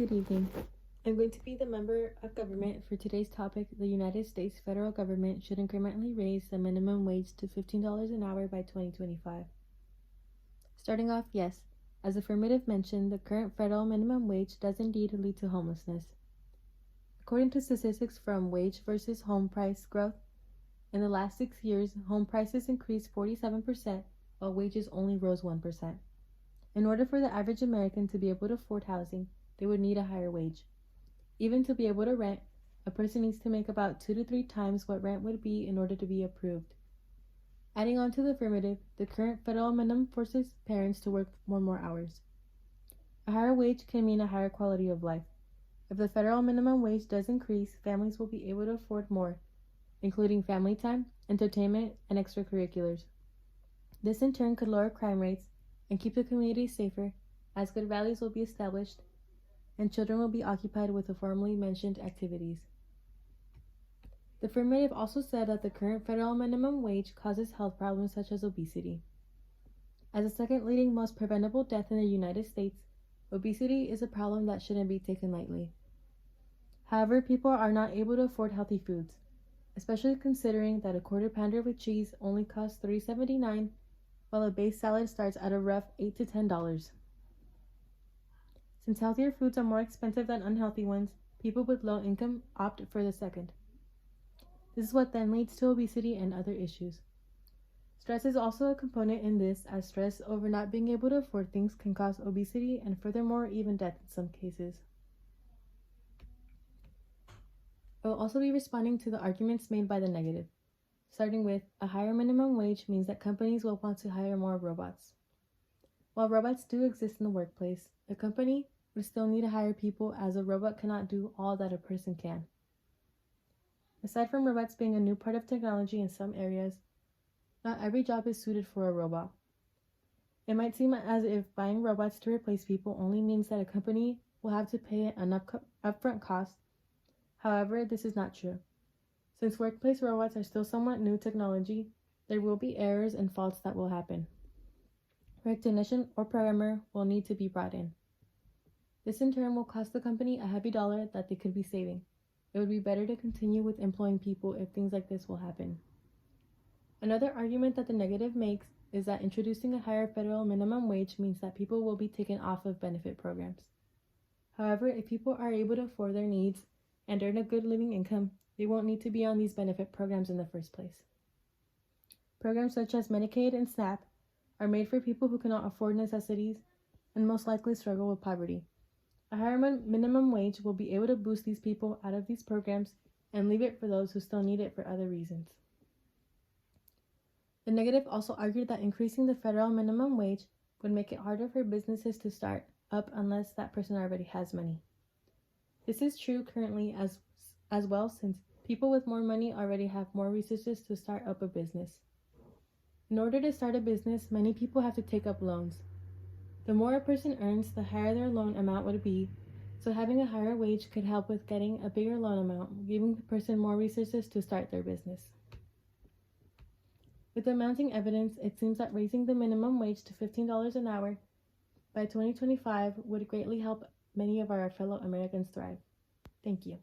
Good evening. I'm going to be the member of government for today's topic. The United States federal government should incrementally raise the minimum wage to $15 an hour by 2025. Starting off, yes, as affirmative mentioned, the current federal minimum wage does indeed lead to homelessness. According to statistics from Wage versus Home Price Growth, in the last 6 years, home prices increased 47%, while wages only rose 1%. In order for the average American to be able to afford housing, they would need a higher wage. Even to be able to rent, a person needs to make about 2 to 3 times what rent would be in order to be approved. Adding on to the affirmative, the current federal minimum forces parents to work more hours. A higher wage can mean a higher quality of life. If the federal minimum wage does increase, families will be able to afford more, including family time, entertainment, and extracurriculars. This in turn could lower crime rates and keep the community safer, as good values will be established and children will be occupied with the formerly mentioned activities. The affirmative also said that the current federal minimum wage causes health problems such as obesity. As the second leading most preventable death in the United States, obesity is a problem that shouldn't be taken lightly. However, people are not able to afford healthy foods, especially considering that a quarter pounder with cheese only costs $3.79, while a base salad starts at a rough $8 to $10. Since healthier foods are more expensive than unhealthy ones, people with low income opt for the second. This is what then leads to obesity and other issues. Stress is also a component in this, as stress over not being able to afford things can cause obesity and furthermore even death in some cases. I will also be responding to the arguments made by the negative, starting with a higher minimum wage means that companies will want to hire more robots. While robots do exist in the workplace, a company would still need to hire people, as a robot cannot do all that a person can. Aside from robots being a new part of technology in some areas, not every job is suited for a robot. It might seem as if buying robots to replace people only means that a company will have to pay an upfront cost. However, this is not true. Since workplace robots are still somewhat new technology, there will be errors and faults that will happen. A technician or programmer will need to be brought in. This in turn will cost the company a heavy dollar that they could be saving. It would be better to continue with employing people if things like this will happen. Another argument that the negative makes is that introducing a higher federal minimum wage means that people will be taken off of benefit programs. However, if people are able to afford their needs and earn a good living income, they won't need to be on these benefit programs in the first place. Programs such as Medicaid and SNAP are made for people who cannot afford necessities and most likely struggle with poverty. A higher minimum wage will be able to boost these people out of these programs and leave it for those who still need it for other reasons. The negative also argued that increasing the federal minimum wage would make it harder for businesses to start up unless that person already has money. This is true currently as well, since people with more money already have more resources to start up a business. In order to start a business, many people have to take up loans. The more a person earns, the higher their loan amount would be, so having a higher wage could help with getting a bigger loan amount, giving the person more resources to start their business. With the mounting evidence, it seems that raising the minimum wage to $15 an hour by 2025 would greatly help many of our fellow Americans thrive. Thank you.